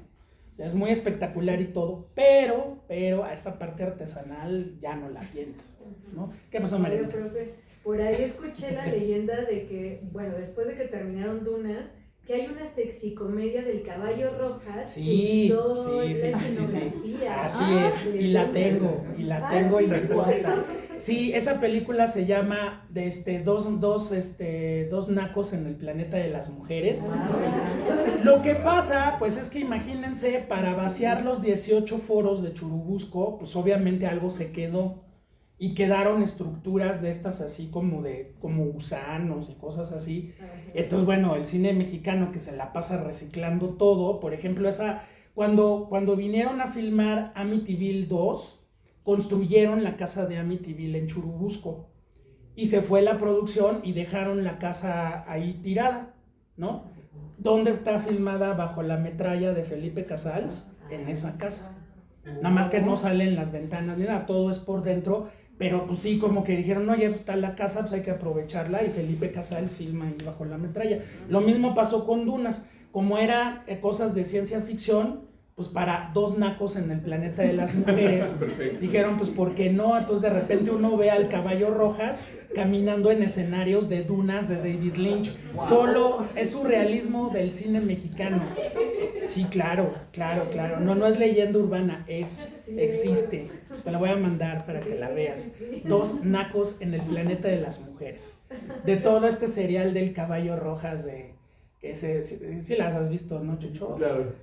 O sea, es muy espectacular y todo, pero a esta parte artesanal ya no la tienes, ¿no? ¿Qué pasó, María? Por ahí escuché la leyenda de que, bueno, después de que terminaron Dunas, que hay una sexicomedia del Caballo Rojas que hizo la escenografía. Así es, y la tengo y me consta. Sí, esa película se llama dos nacos en el planeta de las mujeres. Lo que pasa, pues es que imagínense, para vaciar los 18 foros de Churubusco, pues obviamente algo se quedó. Y quedaron estructuras de estas así como gusanos y cosas así. Entonces, bueno, el cine mexicano que se la pasa reciclando todo, por ejemplo, cuando vinieron a filmar Amityville 2, construyeron la casa de Amityville en Churubusco. Y se fue la producción y dejaron la casa ahí tirada, ¿no? ¿Dónde está filmada? Bajo la metralla de Felipe Casals, en esa casa. Nada más que no salen las ventanas ni nada, todo es por dentro. Pero pues sí, como que dijeron, oye, pues está la casa, pues hay que aprovecharla, y Felipe Casals filma ahí bajo la metralla. Lo mismo pasó con Dunas, como era cosas de ciencia ficción, pues para dos nacos en el planeta de las mujeres, dijeron, pues ¿por qué no? Entonces de repente uno ve al Caballo Rojas caminando en escenarios de Dunas de David Lynch. Solo es surrealismo del cine mexicano. Sí, claro, no es leyenda urbana, existe. Te la voy a mandar para que la veas. Dos nacos en el planeta de las mujeres. De todo este serial del Caballo Rojas que sí las has visto, ¿no, Chucho? Claro.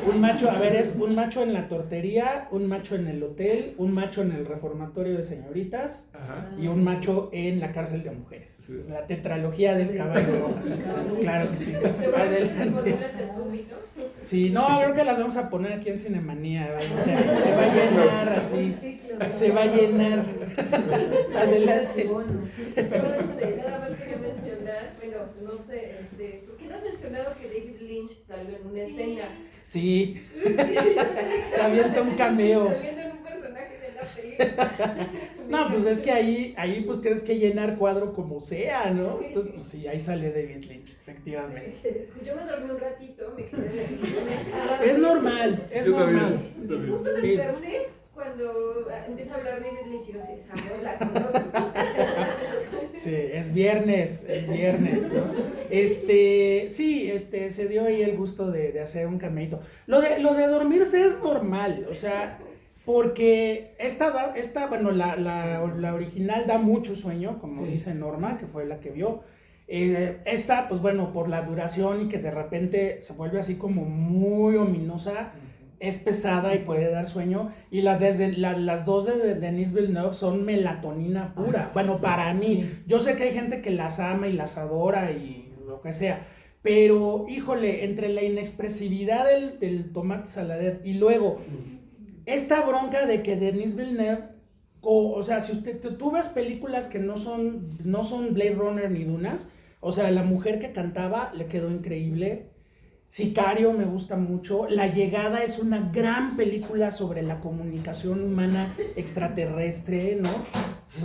Un macho, a ver, es un macho en la tortería, un macho en el hotel, un macho en el reformatorio de señoritas. Ajá. Y un macho en la cárcel de mujeres. Sí. Es la tetralogía del Caballo Rojas. Claro que sí. Adelante. Sí, no, creo que las vamos a poner aquí en Cinemanía. O sea, se va a llenar así. Se va a llenar. Adelante. Nada más quería mencionar, bueno, no sé, ¿por qué no has mencionado que David Lynch salió en una escena? Sí. Se avienta un cameo. Saliendo en un personaje de la película. No, pues es que ahí pues tienes que llenar cuadro como sea, ¿no? Entonces, pues sí, ahí sale David Lynch, efectivamente. Yo me dormí un ratito, me quedé Es normal. También. Justo desperté cuando empieza a hablar David Lynch y yo sí, la conozco. Sí, es viernes, ¿no? Sí, se dio ahí el gusto de hacer un cameíto. Lo de dormirse es normal, o sea, porque bueno, la original da mucho sueño, como dice Norma, que fue la que vio. Pues bueno, por la duración y que de repente se vuelve así como muy ominosa, es pesada y puede dar sueño. Y las dos de Denis Villeneuve son melatonina pura. Bueno, para mí, yo sé que hay gente que las ama y las adora y lo que sea, pero híjole, entre la inexpresividad del tomate Saladet y luego esta bronca de que Denis Villeneuve, o sea, si tú ves películas que no son Blade Runner ni Dunas, o sea, la mujer que cantaba le quedó increíble. Sicario me gusta mucho. La Llegada es una gran película sobre la comunicación humana extraterrestre, ¿no?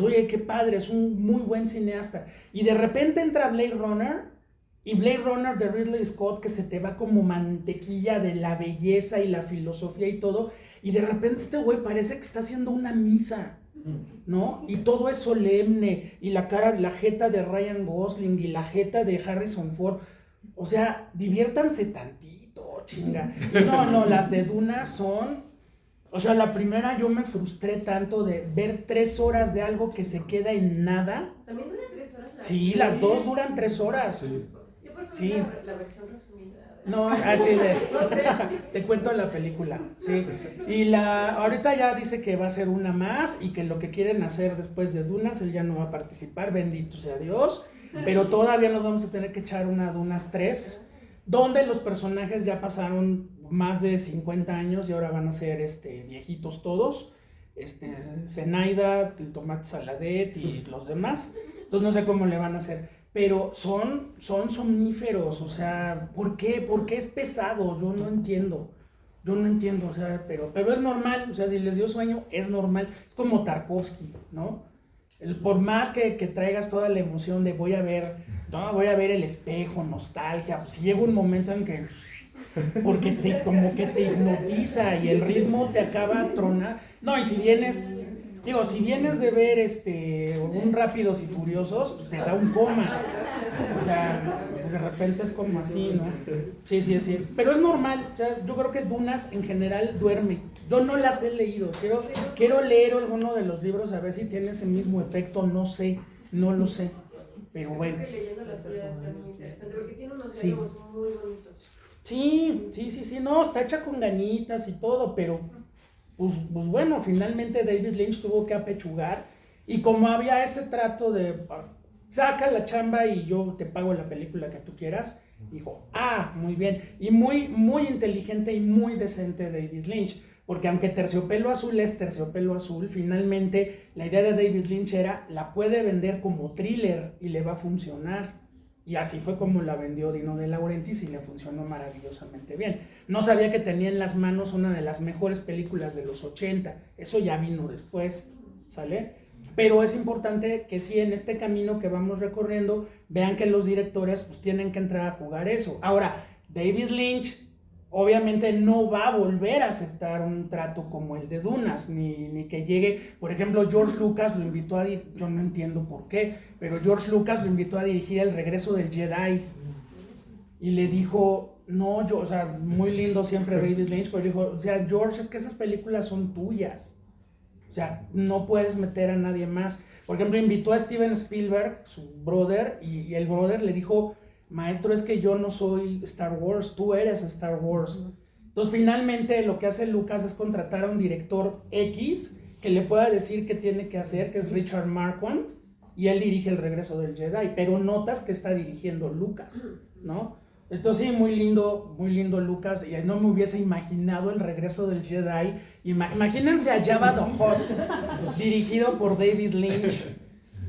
Oye, qué padre, es un muy buen cineasta. Y de repente entra Blade Runner, y Blade Runner de Ridley Scott, que se te va como mantequilla de la belleza y la filosofía y todo, y de repente este güey parece que está haciendo una misa, ¿no? Y todo es solemne, y la jeta de Ryan Gosling y la jeta de Harrison Ford. O sea, diviértanse tantito, chinga. No, las de Duna son O sea, la primera yo me frustré tanto de ver 3 horas de algo que se queda en nada. ¿También dura 3 horas? Sí, las dos duran 3 horas. Sí. Yo por eso Sí. la versión resumida. No, así te cuento la película, sí. Y ahorita ya dice que va a ser una más y que lo que quieren hacer después de Dunas, él ya no va a participar, bendito sea Dios. Pero todavía nos vamos a tener que echar una Dunas 3, donde los personajes ya pasaron más de 50 años y ahora van a ser viejitos todos. Zenaida, el Tomate Saladet y los demás. Entonces no sé cómo le van a hacer. Pero son somníferos, o sea, ¿por qué? Porque es pesado, yo no entiendo, o sea, pero es normal, o sea, si les dio sueño, es normal, es como Tarkovsky, ¿no? Por más que traigas toda la emoción de voy a ver el espejo, nostalgia, pues llega un momento en que, porque como que te hipnotiza y el ritmo te acaba a tronar, no, y si vienes de ver un Rápidos y Furiosos, pues te da un coma. O sea, de repente es como así, ¿no? Sí, así es. Pero es normal. O sea, yo creo que Dunas en general duerme. Yo no las he leído. Quiero leer alguno de los libros a ver si tiene ese mismo efecto. No sé, no lo sé. Pero bueno. Creo que leyendo la historia está muy interesante porque tiene unos diálogos muy bonitos. Sí. No, está hecha con ganitas y todo, pero... Pues bueno, finalmente David Lynch tuvo que apechugar y como había ese trato de saca la chamba y yo te pago la película que tú quieras, dijo, muy bien, y muy, muy inteligente y muy decente David Lynch, porque aunque Terciopelo Azul es Terciopelo Azul, finalmente la idea de David Lynch era, la puede vender como thriller y le va a funcionar. Y así fue como la vendió Dino De Laurentiis y le funcionó maravillosamente bien. No sabía que tenía en las manos una de las mejores películas de los 80. Eso ya vino después, ¿sale? Pero es importante que sí, en este camino que vamos recorriendo, vean que los directores pues tienen que entrar a jugar eso. Ahora, David Lynch obviamente no va a volver a aceptar un trato como el de Dunas, ni que llegue, por ejemplo, George Lucas lo invitó a yo no entiendo por qué, pero George Lucas lo invitó a dirigir El Regreso del Jedi y le dijo, no, o sea, muy lindo siempre David Lynch, pero dijo, o sea, George, es que esas películas son tuyas, o sea, no puedes meter a nadie más. Por ejemplo, invitó a Steven Spielberg, su brother, y el brother le dijo, maestro, es que yo no soy Star Wars, tú eres Star Wars. Entonces finalmente lo que hace Lucas es contratar a un director X que le pueda decir qué tiene que hacer, que es Richard Marquand, y él dirige El Regreso del Jedi, pero notas que está dirigiendo Lucas, ¿no? Entonces sí, muy lindo Lucas, y no me hubiese imaginado El Regreso del Jedi. Imagínense a Jabba the Hutt dirigido por David Lynch,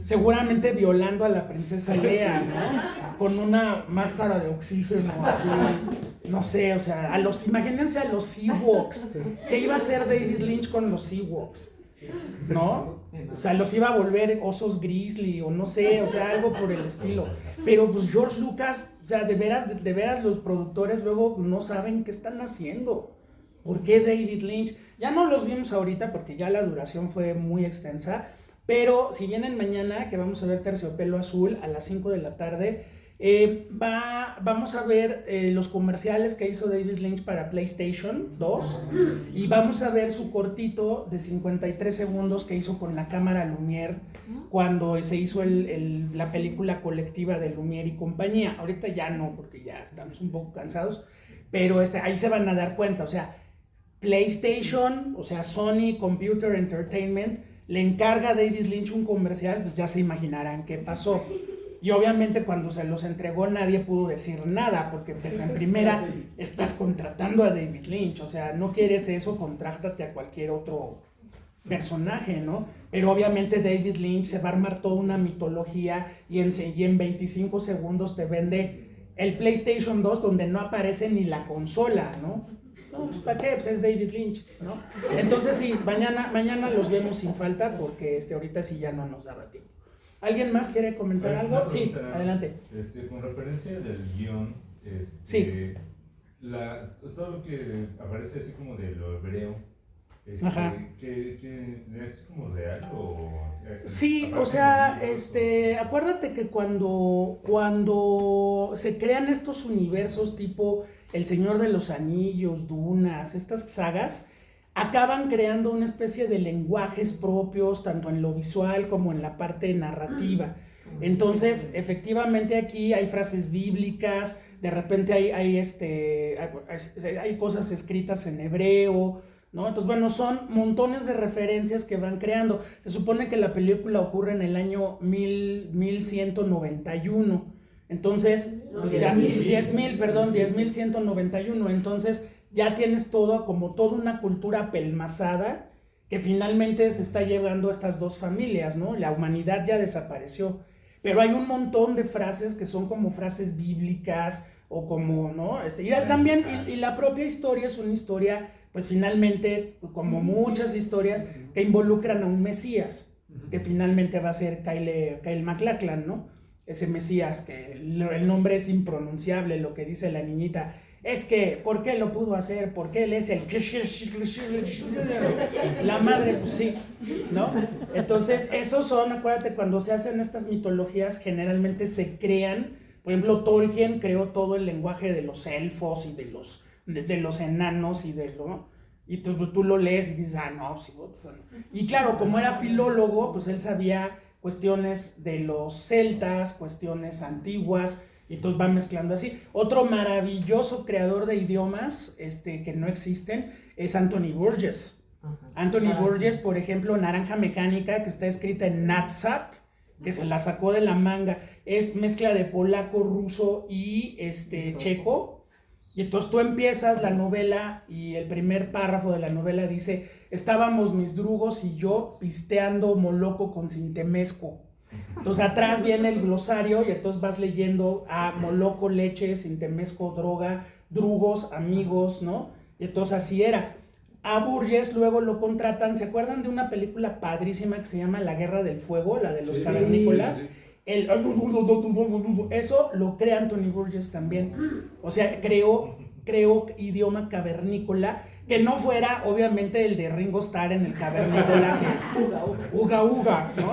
seguramente violando a la princesa Leia, ¿no? Con una máscara de oxígeno, así, no sé, o sea, imagínense a los Ewoks. ¿Qué iba a hacer David Lynch con los Ewoks? ¿No? O sea, los iba a volver osos grizzly o no sé, o sea, algo por el estilo. Pero pues George Lucas, o sea, de veras los productores luego no saben qué están haciendo. ¿Por qué David Lynch? Ya no los vimos ahorita porque ya la duración fue muy extensa. Pero si vienen mañana, que vamos a ver Terciopelo Azul a las 5 de la tarde, vamos a ver los comerciales que hizo David Lynch para PlayStation 2 y vamos a ver su cortito de 53 segundos que hizo con la cámara Lumière cuando se hizo la película colectiva de Lumière y compañía. Ahorita ya no, porque ya estamos un poco cansados, pero ahí se van a dar cuenta, o sea, PlayStation, o sea, Sony Computer Entertainment, le encarga a David Lynch un comercial, pues ya se imaginarán qué pasó. Y obviamente cuando se los entregó nadie pudo decir nada, porque pues, en primera estás contratando a David Lynch, o sea, no quieres eso, contráctate a cualquier otro personaje, ¿no? Pero obviamente David Lynch se va a armar toda una mitología y en 25 segundos te vende el PlayStation 2 donde no aparece ni la consola, ¿no? No, pues ¿para qué? Pues es David Lynch, ¿no? Entonces sí, mañana los vemos sin falta porque ahorita sí ya no nos daba tiempo. ¿Alguien más quiere comentar algo? Sí, adelante. Con referencia del guión, sí. Todo lo que aparece así como de lo hebreo, que ¿es como real o...? Sí, o sea, acuérdate que cuando se crean estos universos tipo El Señor de los Anillos, Dunas, estas sagas, acaban creando una especie de lenguajes propios, tanto en lo visual como en la parte narrativa. Entonces, efectivamente aquí hay frases bíblicas, de repente hay cosas escritas en hebreo, ¿no? Entonces, bueno, son montones de referencias que van creando. Se supone que la película ocurre en el año 1191. Entonces, No, pues 10.000. 10.191. Entonces, ya tienes como toda una cultura apelmazada que finalmente se está llevando a estas dos familias, ¿no? La humanidad ya desapareció. Pero hay un montón de frases que son como frases bíblicas o como, ¿no? Y también, y la propia historia es una historia, pues finalmente, como muchas historias, que involucran a un Mesías, que finalmente va a ser Kyle MacLachlan, ¿no? Ese Mesías, que el nombre es impronunciable, lo que dice la niñita, es que, ¿por qué lo pudo hacer? Porque él es el... La madre, pues sí, ¿no? Entonces, esos son, acuérdate, cuando se hacen estas mitologías, generalmente se crean, por ejemplo, Tolkien creó todo el lenguaje de los elfos y de los enanos y y tú lo lees y dices, no, sí, y claro, como era filólogo, pues él sabía cuestiones de los celtas, cuestiones antiguas, y entonces va mezclando así. Otro maravilloso creador de idiomas que no existen es Anthony Burgess. Anthony Burgess, por ejemplo, Naranja Mecánica, que está escrita en Nadsat, que se la sacó de la manga, es mezcla de polaco, ruso y checo. Y entonces tú empiezas la novela y el primer párrafo de la novela dice: estábamos mis drugos y yo pisteando moloco con sintemesco. Entonces atrás viene el glosario y entonces vas leyendo moloco, leche, sintemesco, droga, drugos, amigos, ¿no? Y entonces así era. A Burgess luego lo contratan, ¿se acuerdan de una película padrísima que se llama La Guerra del Fuego, la de los cavernícolas? Sí. Eso lo crea Anthony Burgess también. O sea, creó idioma cavernícola, que no fuera obviamente el de Ringo Starr en el cavernícola, que uga, ¿no?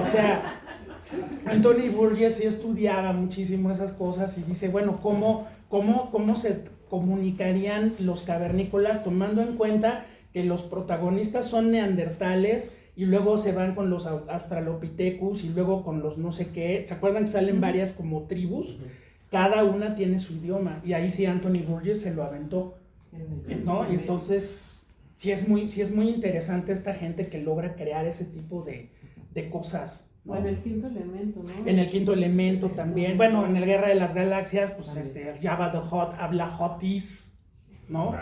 O sea, Anthony Burgess sí estudiaba muchísimo esas cosas y dice, bueno, ¿cómo se comunicarían los cavernícolas tomando en cuenta que los protagonistas son neandertales y luego se van con los australopithecus y luego con los no sé qué? ¿Se acuerdan que salen varias como tribus? Cada una tiene su idioma y ahí sí Anthony Burgess se lo aventó, ¿no? Y entonces sí es muy interesante esta gente que logra crear ese tipo de cosas, ¿no? O en el Quinto Elemento, ¿no? En el Quinto Elemento también. Bueno, en el Guerra de las Galaxias, pues Jabba the Hutt habla Huttis, ¿no?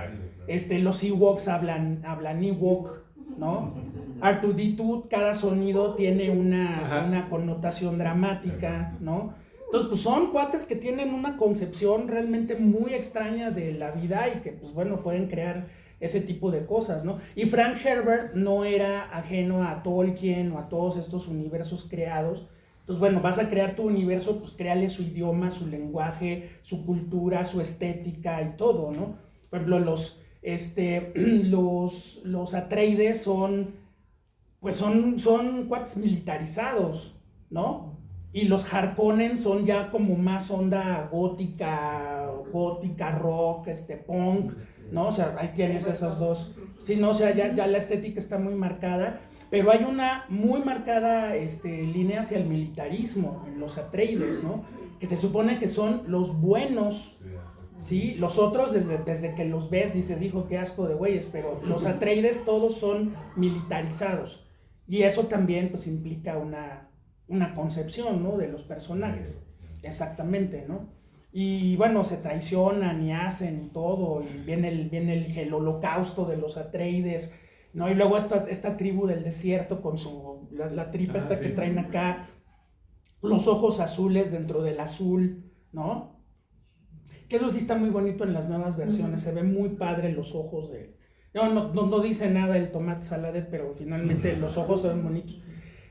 Los Ewoks hablan Ewok, ¿no? R2D2, cada sonido tiene una connotación dramática, ¿no? Entonces, pues son cuates que tienen una concepción realmente muy extraña de la vida y que, pues bueno, pueden crear ese tipo de cosas, ¿no? Y Frank Herbert no era ajeno a Tolkien o a todos estos universos creados. Entonces, bueno, vas a crear tu universo, pues créale su idioma, su lenguaje, su cultura, su estética y todo, ¿no? Por ejemplo, los Atreides son cuates militarizados, ¿no? Y los Harkonnen son ya como más onda gótica, rock, punk, ¿no? O sea, ahí tienes esas dos. Sí, no, o sea, ya la estética está muy marcada, pero hay una muy marcada línea hacia el militarismo en los Atreides, ¿no? Que se supone que son los buenos, ¿sí? Los otros, desde que los ves, dices, hijo, qué asco de güeyes, pero los Atreides todos son militarizados. Y eso también, pues, implica una concepción, ¿no? De los personajes, exactamente, ¿no? Y bueno, se traicionan y hacen y todo, y viene el holocausto de los Atreides, ¿no? Y luego esta tribu del desierto con la tripa que traen acá, los ojos azules dentro del azul, ¿no? Que eso sí está muy bonito en las nuevas versiones, se ve muy padre los ojos no dice nada el tomate saladet, pero finalmente los ojos se ven bonitos.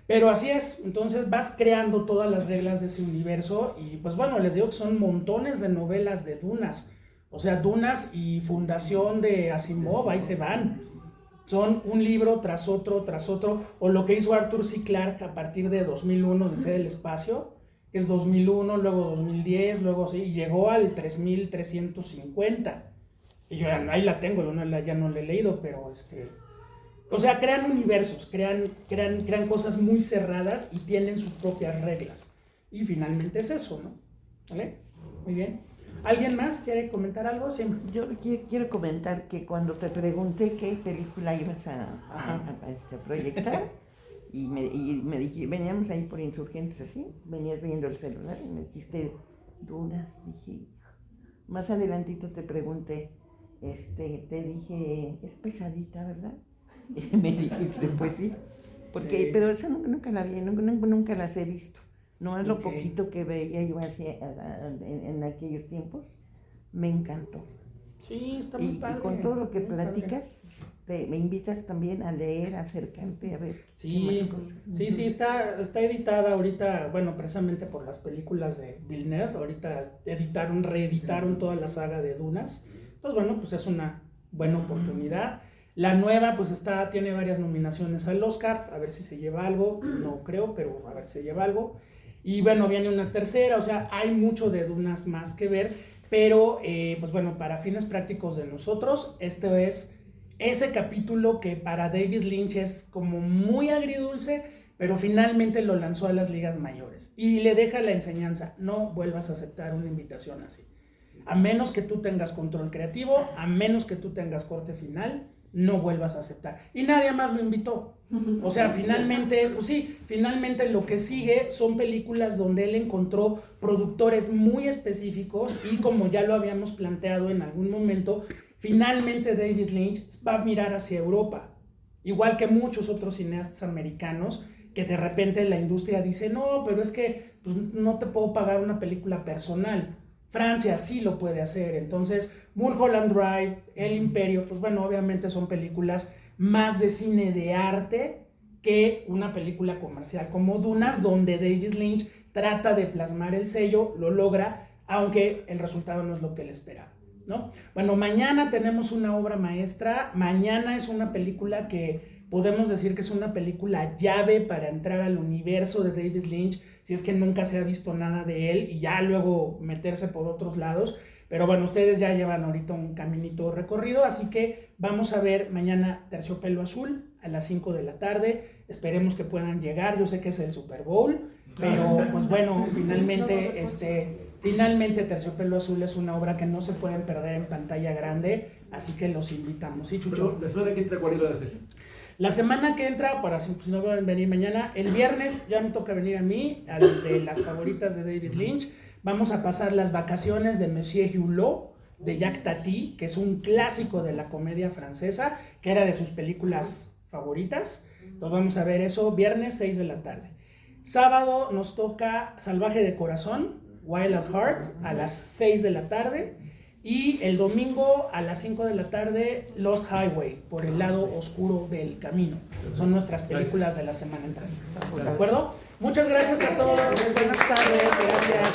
Pero así es, entonces vas creando todas las reglas de ese universo y pues bueno, les digo que son montones de novelas de Dunas, o sea, Dunas y Fundación de Asimov, ahí se van, son un libro tras otro, o lo que hizo Arthur C. Clarke a partir de 2001, Odisea del Espacio, que es 2001, luego 2010, luego sí, y llegó al 3350, Y yo ahí la tengo, yo ya no la he leído, pero o sea, crean universos, crean cosas muy cerradas y tienen sus propias reglas. Y finalmente es eso, ¿no? ¿Vale? Muy bien. ¿Alguien más quiere comentar algo? Siempre. Yo quiero comentar que cuando te pregunté qué película ibas a proyectar, y me dijiste, veníamos ahí por Insurgentes así, venías viendo el celular y me dijiste Dunas, dije, más adelantito te pregunté, te dije, es pesadita, ¿verdad? Y me dijiste, pues sí, porque, sí. Pero esa nunca la vi, nunca las he visto. No es lo poquito que veía yo en aquellos tiempos, me encantó. Sí, está muy padre. Y con todo lo que platicas, me invitas también a leer, a acercarte, a ver. Sí, sí, está editada ahorita, bueno, precisamente por las películas de Villeneuve, ahorita reeditaron toda la saga de Dunas. Pues bueno, pues es una buena oportunidad. La nueva, pues tiene varias nominaciones al Oscar, a ver si se lleva algo, no creo, pero a ver si se lleva algo. Y bueno, viene una tercera, o sea, hay mucho de Dunas más que ver, pero pues bueno, para fines prácticos de nosotros, este es ese capítulo que para David Lynch es como muy agridulce, pero finalmente lo lanzó a las ligas mayores y le deja la enseñanza: no vuelvas a aceptar una invitación así, a menos que tú tengas control creativo, a menos que tú tengas corte final, no vuelvas a aceptar. Y nadie más lo invitó. O sea, finalmente, pues sí, finalmente lo que sigue son películas donde él encontró productores muy específicos y, como ya lo habíamos planteado en algún momento, finalmente David Lynch va a mirar hacia Europa, igual que muchos otros cineastas americanos, que de repente la industria dice, no, pero es que pues, no te puedo pagar una película personal. Francia sí lo puede hacer. Entonces Mulholland Drive, El Imperio, pues bueno, obviamente son películas más de cine de arte que una película comercial como Dunas, donde David Lynch trata de plasmar el sello, lo logra, aunque el resultado no es lo que él esperaba, ¿no? Bueno, mañana tenemos una obra maestra. Mañana es una película que podemos decir que es una película llave para entrar al universo de David Lynch, si es que nunca se ha visto nada de él, y ya luego meterse por otros lados. Pero bueno, ustedes ya llevan ahorita un caminito recorrido, así que vamos a ver mañana Terciopelo Azul a las 5 de la tarde. Esperemos que puedan llegar. Yo sé que es el Super Bowl, pero pues bueno, finalmente Terciopelo Azul es una obra que no se pueden perder en pantalla grande, así que los invitamos. ¿Sí, Chucho? ¿La semana que entra cuál iba a ser? La semana que entra, para si no pueden venir mañana, el viernes ya me toca venir a mí, al de las favoritas de David Lynch. Vamos a pasar Las vacaciones de Monsieur Hulot, de Jacques Tati, que es un clásico de la comedia francesa, que era de sus películas favoritas. Entonces vamos a ver eso, viernes 6 de la tarde. Sábado nos toca Salvaje de Corazón, Wild at Heart, a las 6 de la tarde. Y el domingo a las 5 de la tarde, Lost Highway, por el lado oscuro del camino. Son nuestras películas de la semana entrante. ¿De acuerdo? Muchas gracias a todos. Buenas tardes. Gracias.